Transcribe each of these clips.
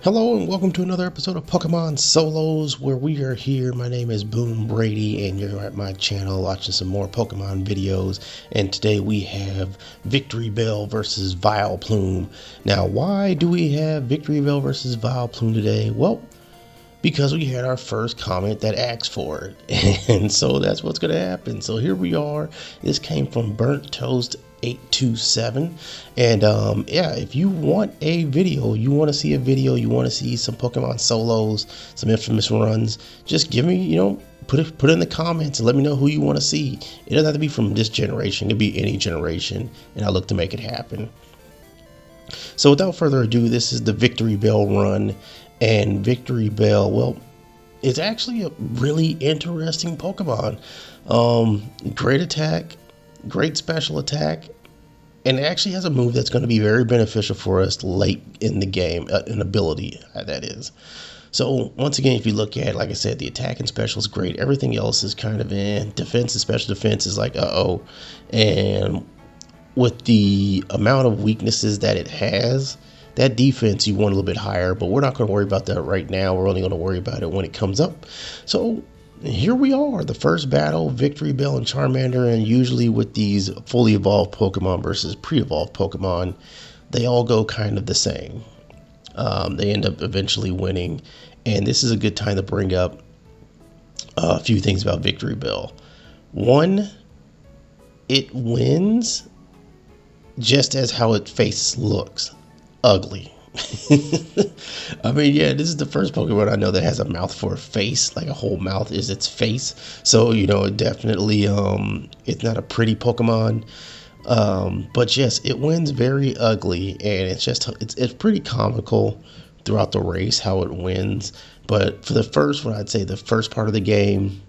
Hello and welcome to another episode of Pokemon Solos, where we are here. My name is Boom Brady and you're at my channel watching some more Pokemon videos, and today we have Victreebel versus Vileplume. Now, why do we have Victreebel versus Vileplume today? Well, because we had our first comment that asked for it, and so that's what's going to happen. So here we are. This came from Burnt Toast 827, and yeah, if you want a video, you want to see a video, you want to see some Pokemon solos, some infamous runs, just give me, put it in the comments and let me know who you want to see. It doesn't have to be from this generation, it could be any generation, and I'll look to make it happen. So without further ado, this is the Victreebel run. And Victreebel, well, it's actually a really interesting Pokemon. Great attack, great special attack, and it actually has a move that's going to be very beneficial for us late in the game, an ability, that is. So once again, if you look at, like I said, the attack and special is great. Everything else is kind of in. Defense and special defense is like, uh-oh. And with the amount of weaknesses that it has, that defense you want a little bit higher, but we're not going to worry about that right now. We're only going to worry about it when it comes up. So here we are, the first battle, Victreebel and Charmander, and usually with these fully evolved Pokemon versus pre-evolved Pokemon, they all go kind of the same. They end up eventually winning, and this is a good time to bring up a few things about Victreebel. One, it wins just as how its face looks. Ugly. I mean, yeah, this is the first Pokemon I know that has a mouth for a face, like a whole mouth is its face. So, it definitely, it's not a pretty Pokemon. But yes, it wins very ugly, and it's pretty comical throughout the race how it wins. But for the first one, I'd say the first part of the game,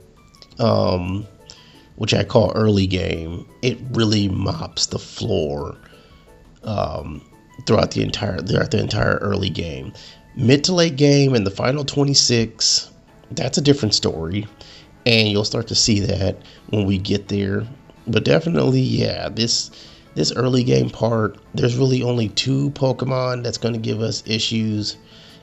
which I call early game, it really mops the floor. Throughout the entire early game. Mid to late game and the final 26, that's a different story, and you'll start to see that when we get there. But definitely, yeah, this early game part, there's really only two Pokemon that's going to give us issues,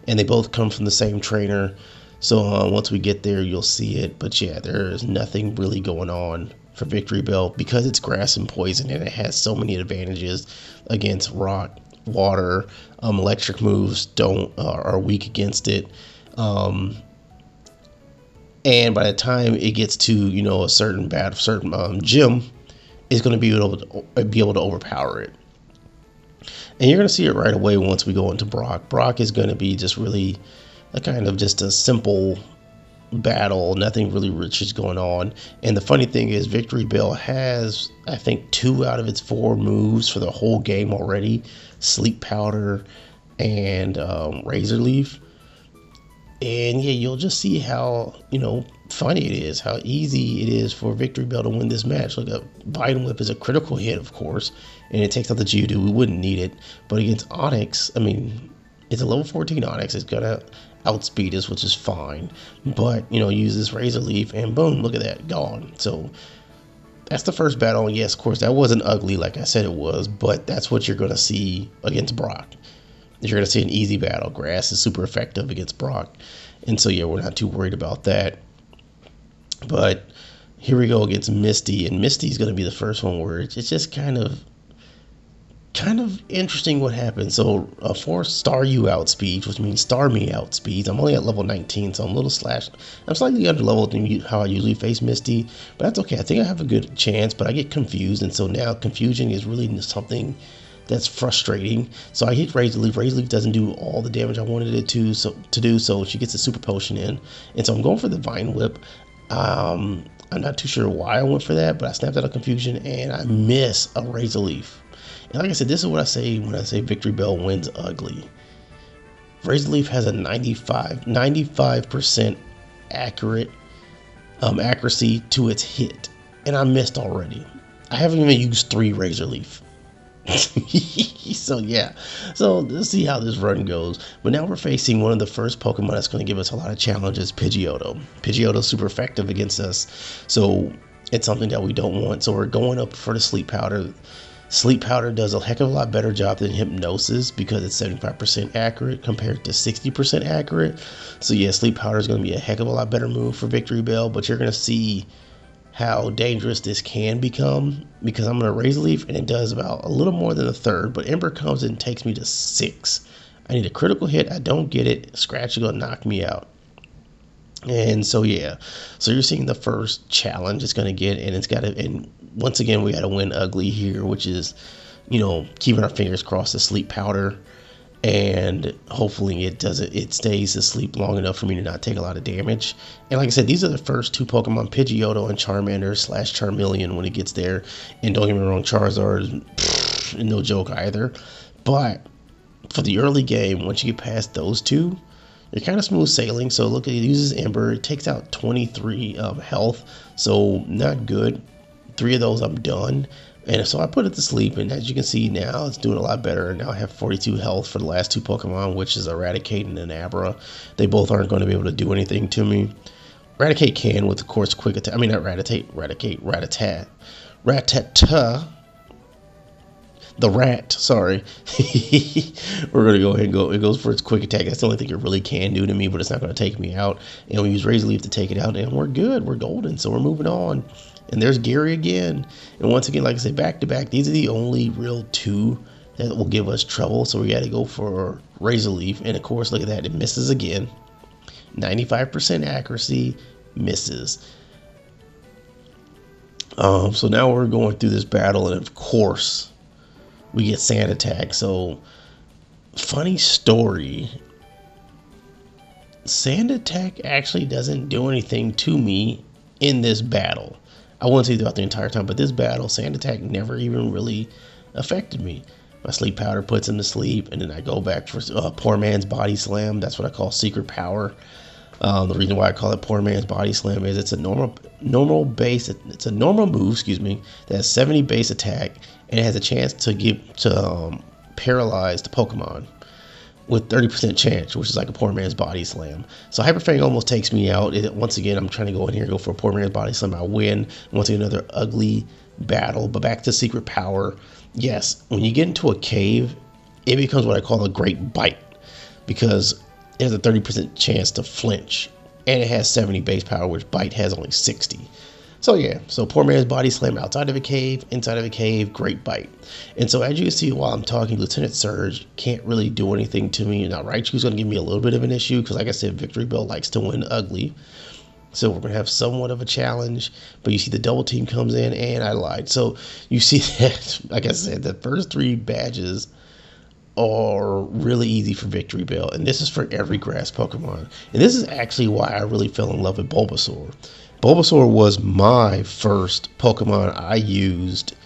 and they both come from the same trainer. So once we get there, you'll see it. But yeah, there is nothing really going on for Victreebel because it's grass and poison, and it has so many advantages against rock, water. Electric moves are weak against it, and by the time it gets to a certain gym, it's going to be able to overpower it. And you're going to see it right away once we go into Brock. Brock is going to be just really a kind of just a simple battle, nothing really rich is going on. And the funny thing is, Victreebel has, I think, 2 out of its 4 moves for the whole game already: Sleep Powder and Razor Leaf. And yeah, you'll just see how funny it is, how easy it is for Victreebel to win this match. Look, a Vine Whip is a critical hit, of course, and it takes out the Geodude. We wouldn't need it, but against Onix, I mean, it's a level 14 Onix. It's gonna outspeed us, which is fine, but use this Razor Leaf and boom, look at that, gone. So that's the first battle, and yes, of course, that wasn't ugly like I said it was, but that's what you're going to see against Brock. You're going to see an easy battle. Grass is super effective against Brock, and so yeah, we're not too worried about that. But here we go against Misty, and Misty's going to be the first one where it's just kind of interesting what happens. So for Star U outspeeds, which means Star Me outspeeds. I'm only at level 19, so I'm slightly under leveled than how I usually face Misty, but that's okay. I think I have a good chance, but I get confused, and so now confusion is really something that's frustrating. So I hit Razor Leaf. Razor Leaf doesn't do all the damage I wanted it to do, so she gets a Super Potion in, and so I'm going for the Vine Whip. I'm not too sure why I went for that, but I snapped out of confusion, and I miss a Razor Leaf. And like I said, this is what I say when I say Victreebel wins ugly. Razor Leaf has a 95% accuracy to its hit, and I missed already. I haven't even used 3 Razor Leaf. So yeah, so let's see how this run goes. But now we're facing one of the first Pokemon that's going to give us a lot of challenges, Pidgeot. Pidgeot's super effective against us, so it's something that we don't want. So we're going up for the Sleep Powder. Sleep Powder does a heck of a lot better job than Hypnosis because it's 75% accurate compared to 60% accurate. So yeah, Sleep Powder is going to be a heck of a lot better move for Victreebel, but you're going to see how dangerous this can become because I'm going to Razor Leaf and it does about a little more than a third, but Ember comes in and takes me to 6. I need a critical hit. I don't get it. Scratch is going to knock me out. And so yeah, so you're seeing the first challenge it's going to get, and it's got to, and once again we got to win ugly here, which is, you know, keeping our fingers crossed to Sleep Powder, and hopefully it stays asleep long enough for me to not take a lot of damage. And like I said, these are the first 2 Pokemon, Pidgeot and Charmander / Charmeleon when it gets there. And don't get me wrong, Charizard, no joke either. But for the early game, once you get past those 2, you're kind of smooth sailing. So look, it uses Ember. It takes out 23 health, so not good. 3 of those I'm done. And so I put it to sleep, and as you can see now, it's doing a lot better. And now I have 42 health for the last 2 Pokemon, which is Eradicate and an Abra. They both aren't going to be able to do anything to me. Eradicate can with, of course, quick attack. I mean, not Eradicate, Rattata. The rat, sorry. We're going to go ahead and go. It goes for its quick attack. That's the only thing it really can do to me, but it's not going to take me out. And we use Razor Leaf to take it out, and we're good. We're golden, so we're moving on. And there's Gary again. And once again, like I said, back to back, these are the only real 2 that will give us trouble. So we got to go for Razor Leaf. And of course, look at that. It misses again. 95% accuracy, misses. So now we're going through this battle, and of course, we get Sand Attack. So, funny story. Sand Attack actually doesn't do anything to me in this battle. I wouldn't say throughout the entire time, but this battle, Sand Attack never even really affected me. My Sleep Powder puts him to sleep, and then I go back for Poor Man's Body Slam. That's what I call Secret Power. The reason why I call it Poor Man's Body Slam is it's a normal base. It's a normal move, that has 70 base attack, and it has a chance to paralyze the Pokemon with 30% chance, which is like a Poor Man's Body Slam. So Hyper Fang almost takes me out. Once again, I'm trying to go in here and go for a Poor Man's Body Slam. I win. Once again, another ugly battle. But back to Secret Power. Yes, when you get into a cave, it becomes what I call a Great Bite, because it has a 30% chance to flinch, and it has 70 base power, which Bite has only 60. So yeah, so Poor Man's Body Slam outside of a cave, inside of a cave, Great Bite. And so as you can see while I'm talking, Lieutenant Surge can't really do anything to me. Now Raichu's going to give me a little bit of an issue because, like I said, Victreebel likes to win ugly. So we're going to have somewhat of a challenge. But you see the double team comes in, and I lied. So you see that, like I said, the first 3 badges are really easy for Victreebel, and this is for every grass Pokemon. And this is actually why I really fell in love with Bulbasaur. Bulbasaur was my first Pokemon I used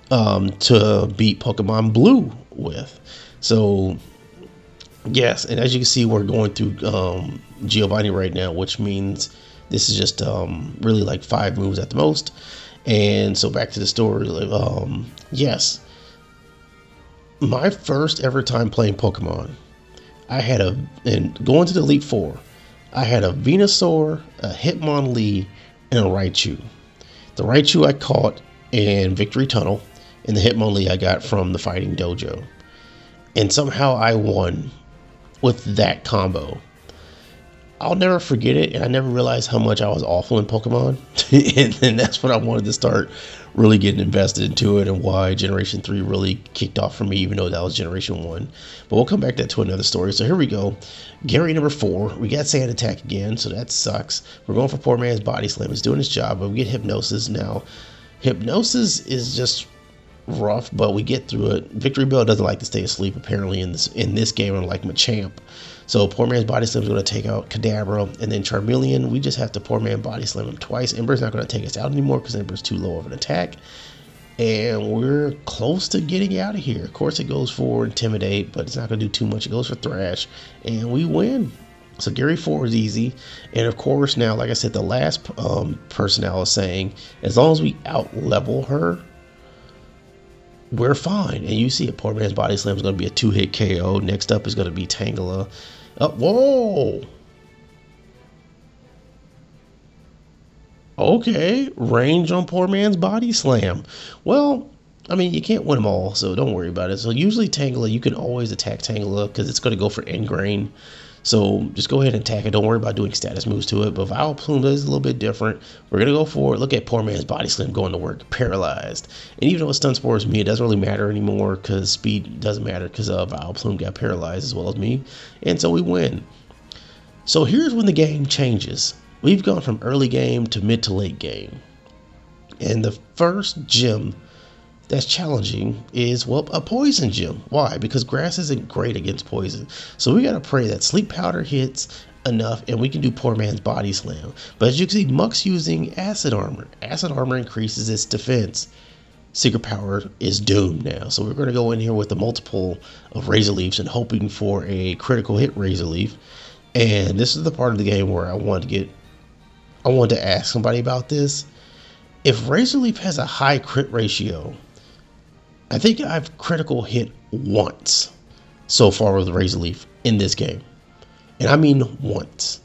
to beat Pokemon Blue with. So yes, and as you can see, we're going through Giovanni right now, which means this is just really like 5 moves at the most. And so back to the story. Yes, my first ever time playing Pokemon, I had and going to the Elite Four, I had a Venusaur, a Hitmonlee, and a Raichu. The Raichu I caught in Victory Tunnel, and the Hitmonlee I got from the Fighting Dojo. And somehow I won with that combo. I'll never forget it, and I never realized how much I was awful in Pokemon. and that's when I wanted to start really getting invested into it, and why Generation 3 really kicked off for me, even though that was Generation 1. But we'll come back to another story. So here we go. Gary number 4. We got Sand Attack again, so that sucks. We're going for Poor Man's Body Slam. It's doing its job, but we get Hypnosis now. Hypnosis is just rough, but we get through it. Victreebel doesn't like to stay asleep, apparently, in this game, unlike Machamp. So Poor Man's Body Slam is going to take out Kadabra, and then Charmeleon, we just have to Poor Man Body Slam him twice. Ember's not going to take us out anymore because Ember's too low of an attack, and we're close to getting out of here. Of course, it goes for Intimidate, but it's not going to do too much. It goes for Thrash, and we win. So Gary 4 is easy, and of course now, like I said, the last person I was saying, as long as we out level her, we're fine. And you see, a Poor Man's Body Slam is going to be a 2-hit KO. Next up is going to be Tangela. Oh, whoa! Okay, range on Poor Man's Body Slam. Well, I mean, you can't win them all, so don't worry about it. So usually Tangela, you can always attack Tangela because it's going to go for Ingrain. So just go ahead and attack it. Don't worry about doing status moves to it. But Vileplume is a little bit different. We're going to go for it. Look at poor man's Body Slam going to work. Paralyzed. And even though it stun spores me, it doesn't really matter anymore because speed doesn't matter because Vileplume got paralyzed as well as me. And so we win. So here's when the game changes. We've gone from early game to mid to late game. And the first gym that's challenging is, well, a poison gym. Why? Because grass isn't great against poison. So we got to pray that sleep powder hits enough and we can do poor man's Body Slam. But as you can see, Muck's using acid armor. Acid armor increases its defense. Secret power is doomed now. So we're going to go in here with a multiple of Razor Leafs and hoping for a critical hit Razor Leaf. And this is the part of the game where I wanted to ask somebody about this. If Razor Leaf has a high crit ratio, I think I've critical hit once so far with Razor Leaf in this game. And I mean once.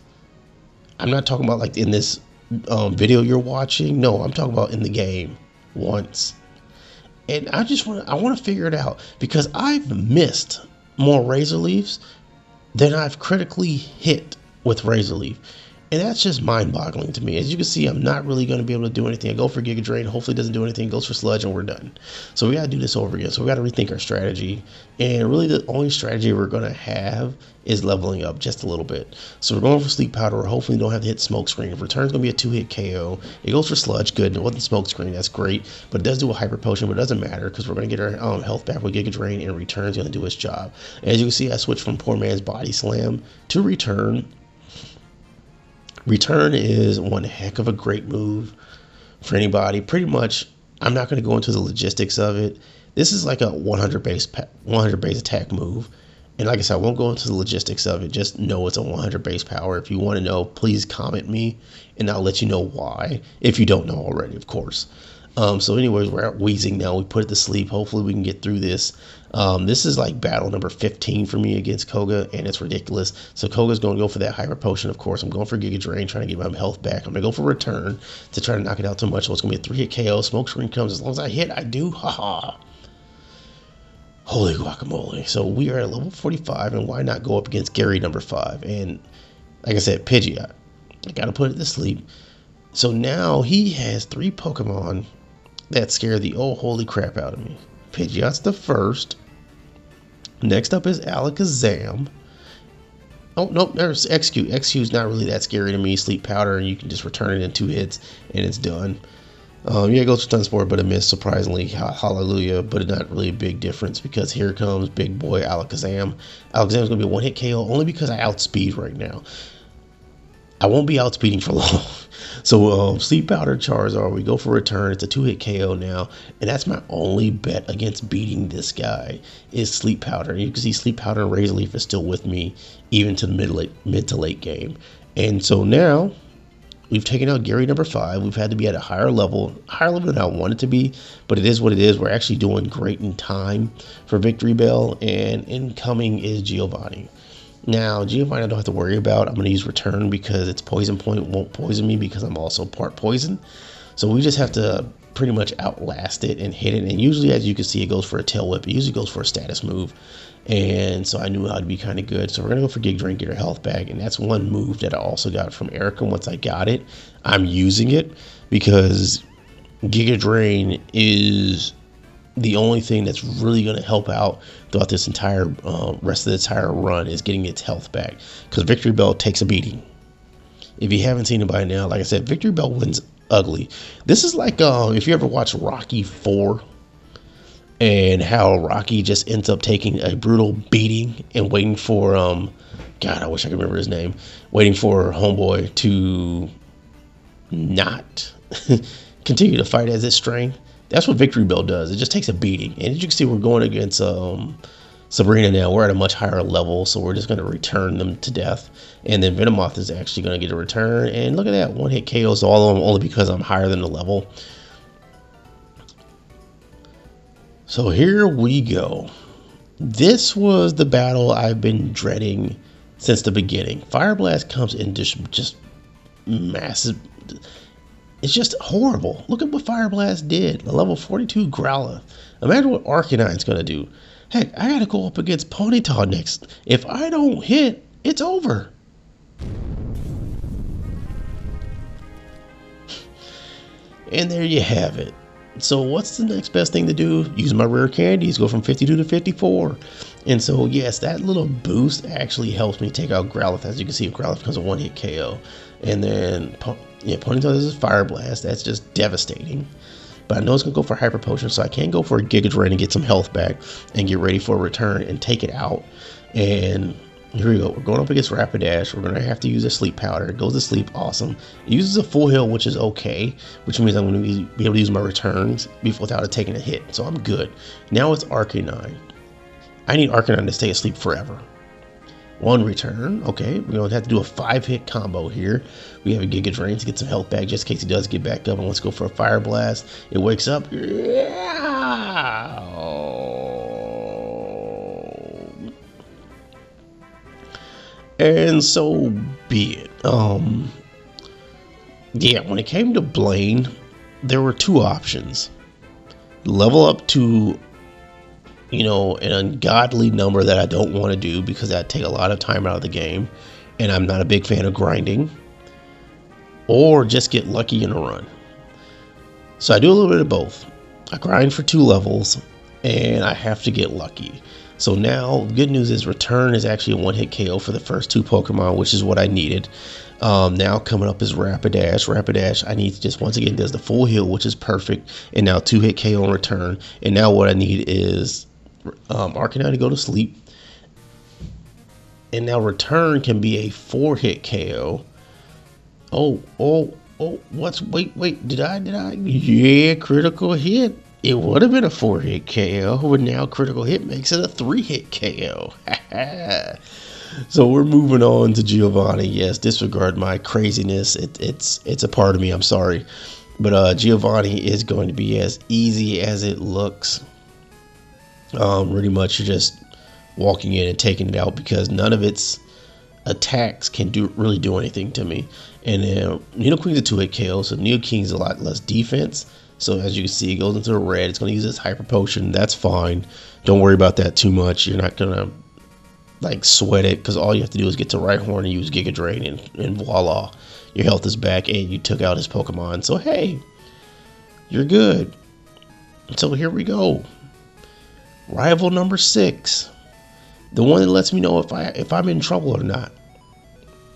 I'm not talking about like in this video you're watching. No, I'm talking about in the game once. And I want to figure it out because I've missed more Razor Leafs than I've critically hit with Razor Leaf. And that's just mind-boggling to me. As you can see, I'm not really going to be able to do anything. I go for Giga Drain, hopefully it doesn't do anything, it goes for Sludge, and we're done. So we got to do this over again. So we got to rethink our strategy. And really the only strategy we're going to have is leveling up just a little bit. So we're going for Sleep Powder. We're hopefully don't have to hit Smoke Screen. If return's going to be a 2-hit KO. It goes for Sludge, good. It wasn't Smoke Screen, that's great. But it does do a Hyper Potion, but it doesn't matter because we're going to get our health back with Giga Drain, and return's going to do its job. As you can see, I switched from Poor Man's Body Slam to Return. Return is one heck of a great move for anybody. Pretty much, I'm not going to go into the logistics of it. This is like a 100 base attack move. And like I said, I won't go into the logistics of it. Just know it's a 100 base power. If you want to know, please comment me, and I'll let you know why. If you don't know already, of course. So anyways, we're at Wheezing now. We put it to sleep. Hopefully we can get through this. This is like battle number 15 for me against Koga, and it's ridiculous. So Koga's going to go for that Hyper Potion, of course. I'm going for Giga Drain, trying to get my health back. I'm going to go for Return to try to knock it out too much. So it's going to be a 3-hit KO. Smoke Screen comes. As long as I hit, I do. Haha. Holy guacamole. So we are at level 45, and why not go up against Gary number 5? And like I said, Pidgeot. I got to put it to sleep. So now he has 3 Pokemon that scare the holy crap out of me. Pidgeot's the first. Next up is Alakazam. Oh, nope, there's XQ. XQ's not really that scary to me. Sleep Powder, and you can just return it in 2 hits, and it's done. Yeah, it goes for Stun Spore, but it missed, surprisingly. Hallelujah, but not really a big difference because here comes big boy Alakazam. Alakazam's going to be a 1-hit KO only because I outspeed right now. I won't be outspeeding for long. So Sleep Powder, Charizard, we go for Return. It's a 2-hit KO now, and that's my only bet against beating this guy is Sleep Powder. And you can see Sleep Powder and Razor Leaf is still with me even to the mid to late game. And so now we've taken out Gary number 5. We've had to be at a higher level than I wanted to be, but it is what it is. We're actually doing great in time for Victreebel, and incoming is Giovanni. Now, Giovanni I don't have to worry about. I'm going to use Return because its Poison Point won't poison me because I'm also part poison. So we just have to pretty much outlast it and hit it. And usually, as you can see, it goes for a Tail Whip. It usually goes for a status move. And so I knew how to be kind of good. So we're going to go for Gig Drain, get her health back. And that's one move that I also got from Erica. Once I got it, I'm using it because Giga Drain is the only thing that's really going to help out throughout this entire rest of the entire run is getting its health back, because Victreebel takes a beating. If you haven't seen it by now, like I said, Victreebel wins ugly. This is like if you ever watch Rocky 4 and how Rocky just ends up taking a brutal beating and waiting for God, I wish I could remember his name, waiting for homeboy to not continue to fight as its strength. That's what Victreebel does. It just takes a beating. And as you can see, we're going against Sabrina now. We're at a much higher level, so we're just going to return them to death. And then Venomoth is actually going to get a return. And look at that, 1-hit KOs all of them only because I'm higher than the level. So here we go. This was the battle I've been dreading since the beginning. Fire Blast comes in just massive. It's just horrible. Look at what Fire Blast did. A level 42 Growlithe. Imagine what Arcanine's going to do. Heck, I got to go up against Ponyta next. If I don't hit, it's over. And there you have it. So what's the next best thing to do? Use my rare candies, go from 52 to 54. And so yes, that little boost actually helps me take out Growlithe. As you can see, Growlithe becomes a one-hit KO. And then Ponyta does his Fire Blast. That's just devastating. But I know it's going to go for Hyper Potion, so I can go for a Giga Drain and get some health back and get ready for a return and take it out. And here we go. We're going up against Rapidash. We're going to have to use a Sleep Powder. It goes to sleep. Awesome. It uses a full heal, which is okay, which means I'm going to be able to use my returns without it taking a hit. So I'm good. Now it's Arcanine. I need Arcanine to stay asleep forever. One return. Okay, we're going to have to do a 5-hit combo here. We have a Giga Drain to get some health back just in case he does get back up. And let's go for a Fire Blast. It wakes up. Yeah! And so be it. Yeah, when it came to Blaine, there were two options. Level up to, an ungodly number that I don't want to do because that'd take a lot of time out of the game, and I'm not a big fan of grinding, or just get lucky in a run. So I do a little bit of both. I grind for 2 levels, and I have to get lucky. So now, good news is Return is actually a one-hit KO for the first 2 Pokemon, which is what I needed. Now coming up is Rapidash. Rapidash, I need to just once again does the full heal, which is perfect, and now 2-hit KO on Return. And now what I need is Arcanine to go to sleep. And now Return can be a 4-hit KO. Wait, did I? Yeah, critical hit. It would have been a 4-hit KO, but now critical hit makes it a 3-hit KO. So we're moving on to Giovanni. Yes, disregard my craziness. It's a part of me. I'm sorry. But Giovanni is going to be as easy as it looks. Pretty much you're just walking in and taking it out because none of its attacks can really do anything to me. And Nidoqueen's a 2-hit KO, so Nidokeen's a lot less defense. So as you can see, it goes into a red. It's going to use its Hyper Potion. That's fine. Don't worry about that too much. You're not going to sweat it because all you have to do is get to Rhyhorn and use Giga Drain and voila, your health is back and you took out his Pokemon. So hey, you're good. So here we go. Rival number 6, the one that lets me know if I'm in trouble or not.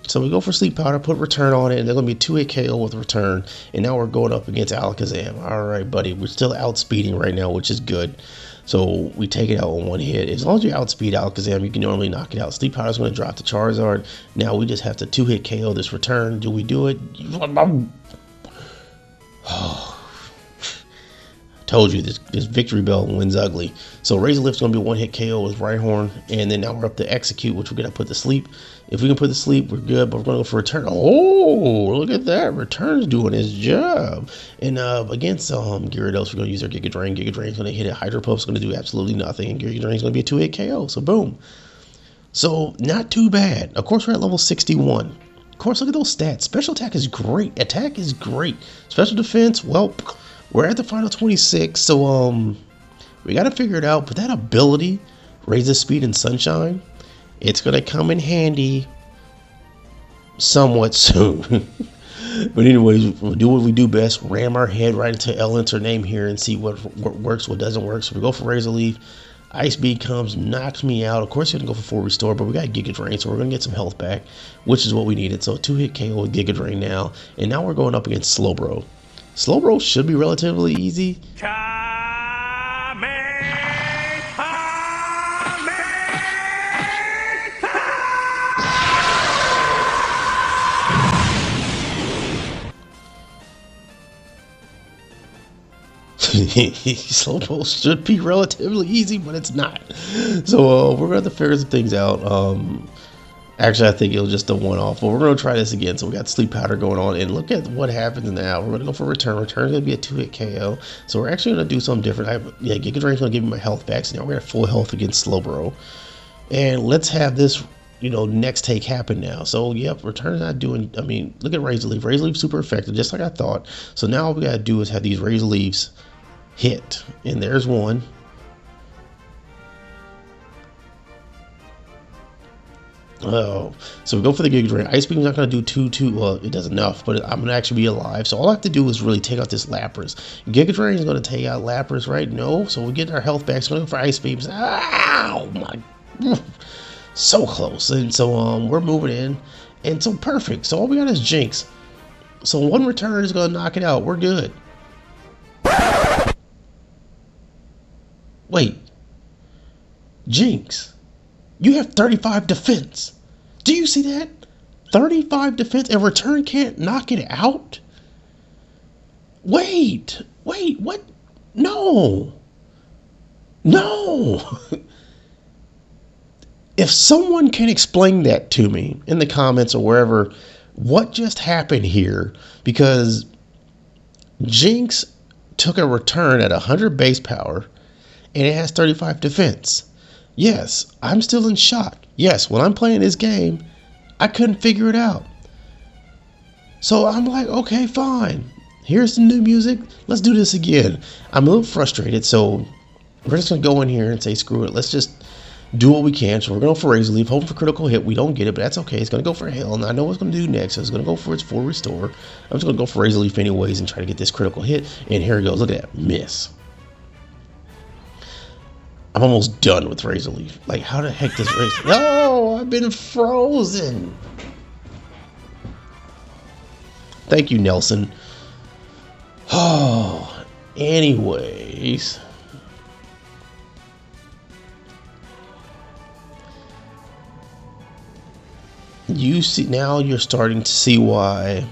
So we go for Sleep Powder, put Return on it, and they're going to be a 2-hit KO with Return. And now we're going up against Alakazam. All right, buddy. We're still outspeeding right now, which is good. So we take it out on 1 hit. As long as you outspeed Alakazam, you can normally knock it out. Sleep Powder is going to drop the Charizard. Now we just have to 2-hit KO this Return. Do we do it? Told you this Victreebel wins ugly. So Razor Lift's gonna be a 1-hit KO with Rhyhorn, and then now we're up to Execute, which we're gonna put to sleep. If we can put to sleep, we're good. But we're gonna go for Return. Oh, look at that! Return's doing his job. And against Gyarados, we're gonna use our Giga Drain. Giga Drain's gonna hit it. Hydro Pump's gonna do absolutely nothing, and Giga Drain's gonna be a 2-hit KO. So boom. So not too bad. Of course, we're at level 61. Of course, look at those stats. Special attack is great. Attack is great. Special defense, well. We're at the final 26, so we got to figure it out. But that ability, Razor Speed and Sunshine, it's going to come in handy somewhat soon. But anyways, we'll do what we do best. Ram our head right into Elementor name here and see what works, what doesn't work. So we go for Razor Leaf. Ice Beam comes, knocks me out. Of course, we're going to go for full restore, but we got Giga Drain, so we're going to get some health back, which is what we needed. So 2-hit KO with Giga Drain now. And now we're going up against Slowbro. Slowbro should be relatively easy. Slowbro should be relatively easy, but it's not. So we're going to have to figure some things out. Actually, I think it was just a one-off, but we're going to try this again. So we got Sleep Powder going on, and look at what happens now. We're going to go for Return. Return's going to be a 2-hit KO. So we're actually going to do something different. Giga Drain's going to give me my health back. So now we're at full health against Slowbro. And let's have this next take happen now. So yep, return not doing. I mean, look at Razor Leaf. Razor Leaf super effective, just like I thought. So now all we gotta do is have these Razor Leaves hit, and there's one. Oh, so we go for the Giga Drain. Ice Beam's not going to do too well. It does enough, but I'm going to actually be alive. So all I have to do is really take out this Lapras. Giga Drain is going to take out Lapras, right? No. So we get our health back. So we're going to go for Ice Beams. Ow, my, so close. And so we're moving in, and so perfect. So all we got is Jinx. So one return is going to knock it out. We're good. Wait, Jinx. You have 35 defense. Do you see that? 35 defense and return can't knock it out? Wait, what? No. If someone can explain that to me in the comments or wherever, what just happened here? Because Jinx took a return at 100 base power and it has 35 defense. Yes, I'm still in shock. Yes, when I'm playing this game, I couldn't figure it out. So I'm like, okay, fine. Here's some new music. Let's do this again. I'm a little frustrated, so we're just going to go in here and say, screw it. Let's just do what we can. So we're going for Razor Leaf, hoping for critical hit. We don't get it, but that's okay. It's going to go for Hail, and I know what it's going to do next. So it's going to go for its full restore. I'm just going to go for Razor Leaf anyways and try to get this critical hit. And here it goes. Look at that. Miss. I'm almost done with Razor Leaf. Like, how the heck does Razor... Oh, I've been frozen. Thank you, Nelson. Oh, anyways. You see, now you're starting to see why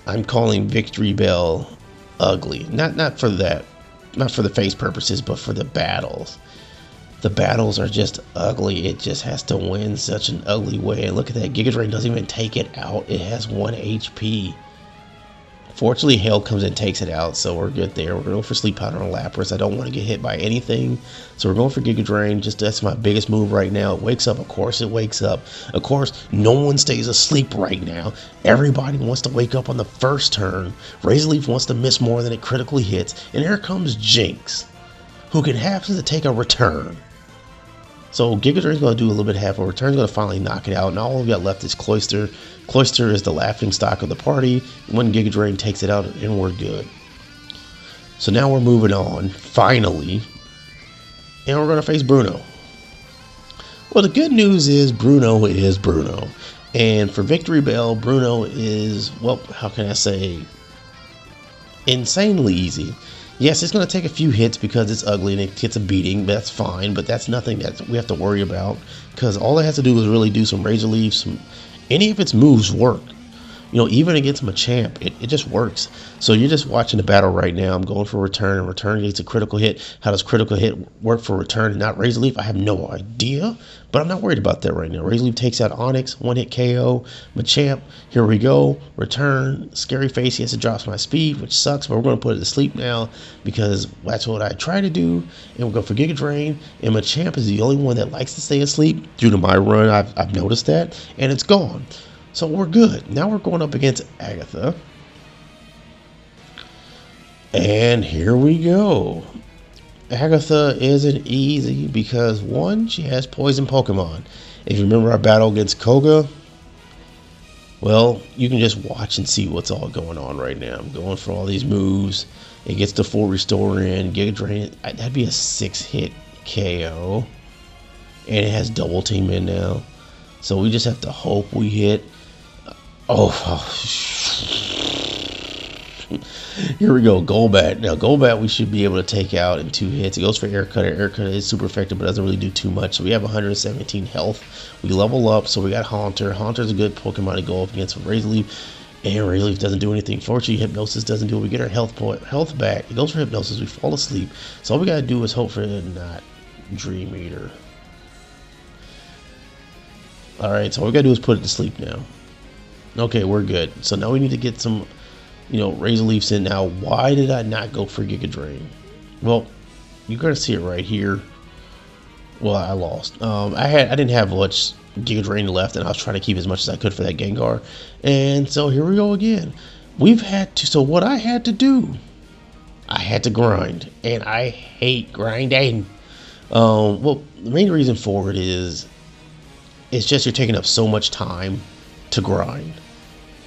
I'm calling Victreebel ugly. Not for that. Not for the face purposes, but for the battles. The battles are just ugly. It just has to win such an ugly way. And look at that. Giga Drain doesn't even take it out. It has 1 HP. Fortunately, Hail comes and takes it out, so we're good there. We're going for Sleep Powder on Lapras. I don't want to get hit by anything, so we're going for Giga Drain. Just that's my biggest move right now. It wakes up. Of course, it wakes up. Of course, no one stays asleep right now. Everybody wants to wake up on the first turn. Razor Leaf wants to miss more than it critically hits, and here comes Jinx, who can happen to take a return. So Giga Drain's going to do a little bit half a return. Going to finally knock it out. And all we've got left is Cloyster. Cloyster is the laughing stock of the party. One Giga Drain takes it out and we're good. So now we're moving on, finally. And we're going to face Bruno. Well, the good news is Bruno is Bruno. And for Victreebel, Bruno is, well, how can I say, insanely easy. Yes, it's going to take a few hits because it's ugly and it gets a beating. That's fine, but that's nothing that we have to worry about because all it has to do is really do some Razor Leaf. Any of its moves work. Even against Machamp, it just works. So you're just watching the battle right now. I'm going for return, and return gets a critical hit. How does critical hit work for return and not Razor Leaf? I have no idea, but I'm not worried about that right now. Razor Leaf takes out Onyx, 1-hit KO. Machamp, here we go. Return, scary face. He has to drop my speed, which sucks, but we're going to put it to sleep now because that's what I try to do. And we'll go for Giga Drain, and Machamp is the only one that likes to stay asleep. Due to my run, I've noticed that, and it's gone. So we're good. Now we're going up against Agatha. And here we go. Agatha isn't easy because, one, she has poison Pokemon. If you remember our battle against Koga, well, you can just watch and see what's all going on right now. I'm going for all these moves. It gets the full restore in. Giga Drain, that'd be a 6-hit KO. And it has double team in now. So we just have to hope we hit. Oh, here we go. Golbat. Now, Golbat we should be able to take out in 2 hits. It goes for Air Cutter. Air Cutter is super effective, but doesn't really do too much. So we have 117 health. We level up, so we got Haunter. Haunter's a good Pokemon to go up against Razor Leaf. And Razor Leaf doesn't do anything. Fortunately, Hypnosis doesn't do it. We get our health back. It goes for Hypnosis. We fall asleep. So all we got to do is hope for it not Dream Eater. Alright, so all we got to do is put it to sleep now. Okay, we're good. So now we need to get some, Razor Leafs in. Now, why did I not go for Giga Drain? Well, you're gonna see it right here. Well, I lost. I didn't have much Giga Drain left, and I was trying to keep as much as I could for that Gengar. And so here we go again. We've had to, so what I had to do, I had to grind, and I hate grinding. Well, the main reason for it is, it's just you're taking up so much time to grind,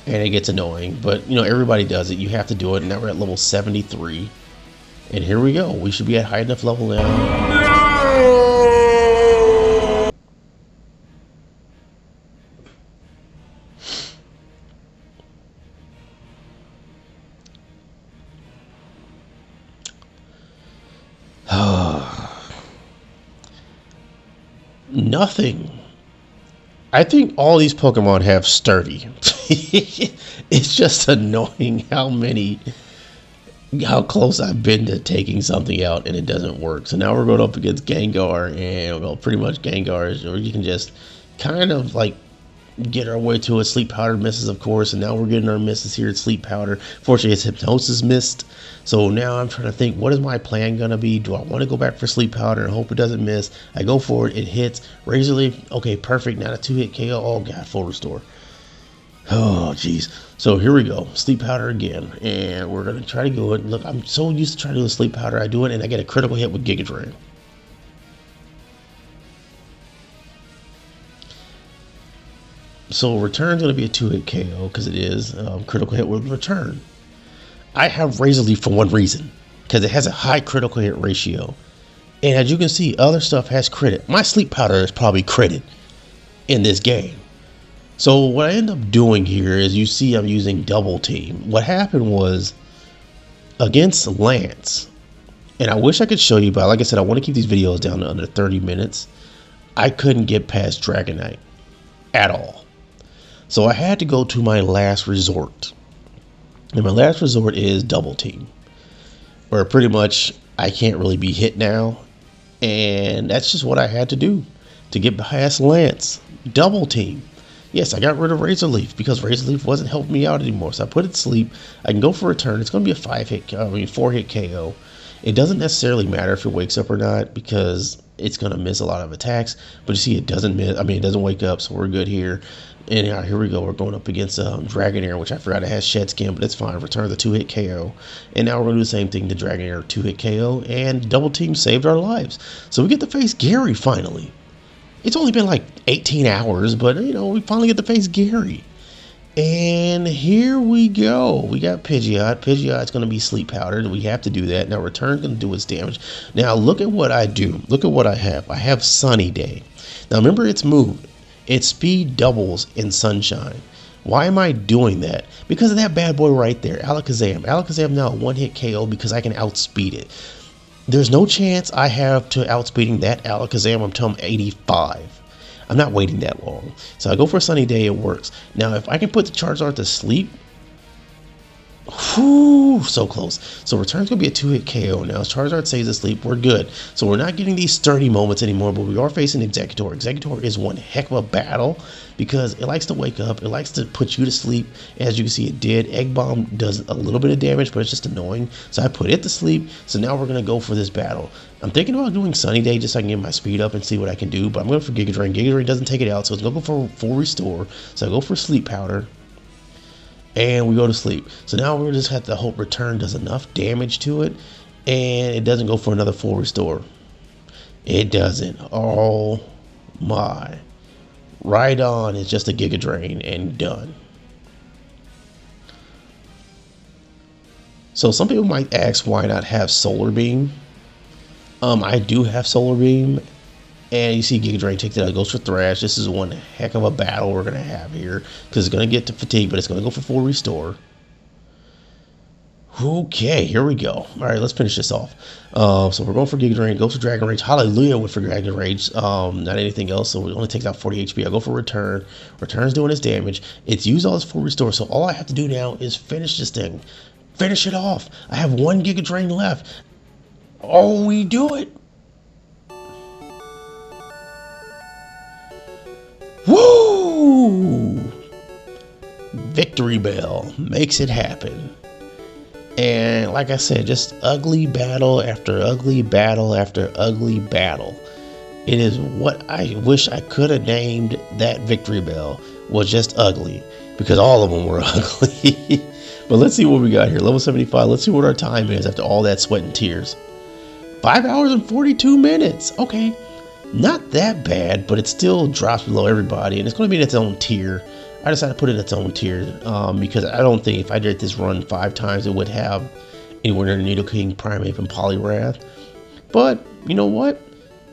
and it gets annoying. But you know, everybody does it. You have to do it, and now we're at level 73, and here we go. We should be at high enough level now. Nothing. I think all these Pokemon have sturdy. It's just annoying how close I've been to taking something out and it doesn't work. So now we're going up against Gengar, and well, pretty much Gengar, or you can just kind of like get our way to it. Sleep Powder misses, of course, and now we're getting our misses here at Sleep Powder. Fortunately, it's Hypnosis missed. So now I'm trying to think, what is my plan gonna be? Do I want to go back for Sleep Powder and hope it doesn't miss? I go for it, it hits. Razor Leaf, okay, perfect. Now a 2-hit KO. Oh god, full restore. Oh jeez. So here we go, Sleep Powder again, and we're gonna try to go it. Look, I'm so used to trying to do a Sleep Powder. I do it, and I get a critical hit with Giga Drain. So return's going to be a 2-hit KO because it is critical hit with return. I have Razor Leaf for one reason, because it has a high critical hit ratio. And as you can see, other stuff has crit. My Sleep Powder is probably critted in this game. So what I end up doing here is, you see I'm using Double Team. What happened was, against Lance, and I wish I could show you, but like I said, I want to keep these videos down to under 30 minutes. I couldn't get past Dragonite at all. So I had to go to my last resort. And my last resort is Double Team, where pretty much I can't really be hit now. And that's just what I had to do to get past Lance. Double Team. Yes, I got rid of Razor Leaf because Razor Leaf wasn't helping me out anymore. So I put it to sleep. I can go for a return. It's going to be a 4-hit KO. It doesn't necessarily matter if it wakes up or not, because it's going to miss a lot of attacks. But you see, it doesn't miss. I mean, it doesn't wake up, so we're good here. And here we go. We're going up against Dragonair, which I forgot it has Shed Skin, but it's fine. Return the 2-hit KO. And now we're going to do the same thing to Dragonair, 2-hit KO. And Double Team saved our lives. So we get to face Gary finally. It's only been like 18 hours, but you know, we finally get to face Gary. And here we go. We got Pidgeot. Pidgeot's going to be Sleep Powdered. We have to do that. Now Return's going to do its damage. Now look at what I do. Look at what I have. I have Sunny Day. Now remember, its move. Its speed doubles in Sunshine. Why am I doing that? Because of that bad boy right there, Alakazam. Alakazam now a 1-hit KO because I can outspeed it. There's no chance I have to outspeeding that Alakazam until I'm 85. I'm not waiting that long. So I go for a Sunny Day, it works. Now if I can put the Charizard to sleep, whoo, so close. So Return's going to be a 2-hit KO now. Charizard stays asleep, we're good. So we're not getting these sturdy moments anymore, but we are facing Executor. Executor is one heck of a battle because it likes to wake up. It likes to put you to sleep. As you can see, it did. Egg Bomb does a little bit of damage, but it's just annoying. So I put it to sleep. So now we're going to go for this battle. I'm thinking about doing Sunny Day just so I can get my speed up and see what I can do, but I'm going for Giga Drain. Giga Drain doesn't take it out, so it's going to go for full restore. So I go for Sleep Powder. And we go to sleep. So now we just have to hope Return does enough damage to it, and it doesn't go for another full restore. It doesn't. Oh my. Right on. It's just a Giga Drain and done. So some people might ask why not have Solar Beam. I do have Solar Beam. And you see Giga Drain takes it out, goes for Thrash. This is one heck of a battle we're going to have here, because it's going to get to Fatigue, but it's going to go for full restore. Okay, here we go. All right, let's finish this off. So we're going for Giga Drain, goes for Dragon Rage. Hallelujah with for Dragon Rage. Not anything else, so it only takes out 40 HP. I go for Return. Return's doing its damage. It's used all its full restore, so all I have to do now is finish this thing. Finish it off. I have one Giga Drain left. Oh, we do it. Woo! Victreebel makes it happen. And like I said, just ugly battle after ugly battle after ugly battle. It is what I wish I could have named that Victreebel, was just ugly, because all of them were ugly. But let's see what we got here. Level 75. Let's see what our time is after all that sweat and tears. 5 hours and 42 minutes. Okay, not that bad, but it still drops below everybody, and it's going to be in its own tier. I decided to put it in its own tier because I don't think if I did this run 5 times, it would have anywhere near Nidoking, Primeape, and Poliwrath. But you know what?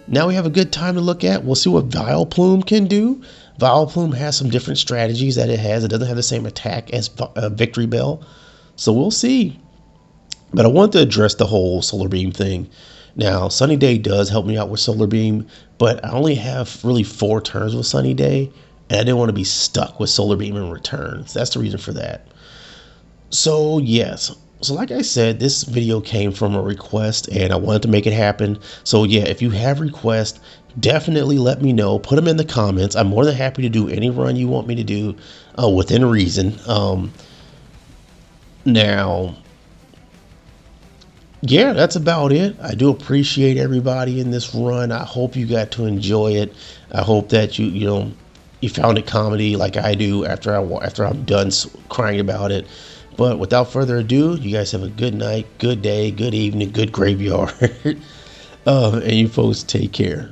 Now we have a good time to look at. We'll see what Vileplume can do. Vileplume has some different strategies that it has. It doesn't have the same attack as Victreebel. So we'll see. But I want to address the whole Solar Beam thing. Now, Sunny Day does help me out with Solar Beam, but I only have really 4 turns with Sunny Day, and I didn't want to be stuck with Solar Beam in return. So that's the reason for that. So yes. So like I said, this video came from a request and I wanted to make it happen. So yeah, if you have requests, definitely let me know. Put them in the comments. I'm more than happy to do any run you want me to do within reason. Now, yeah, that's about it. I do appreciate everybody in this run. I hope you got to enjoy it. I hope that you found it comedy like I do after I'm done crying about it. But without further ado, you guys have a good night, good day, good evening, good graveyard. And you folks take care.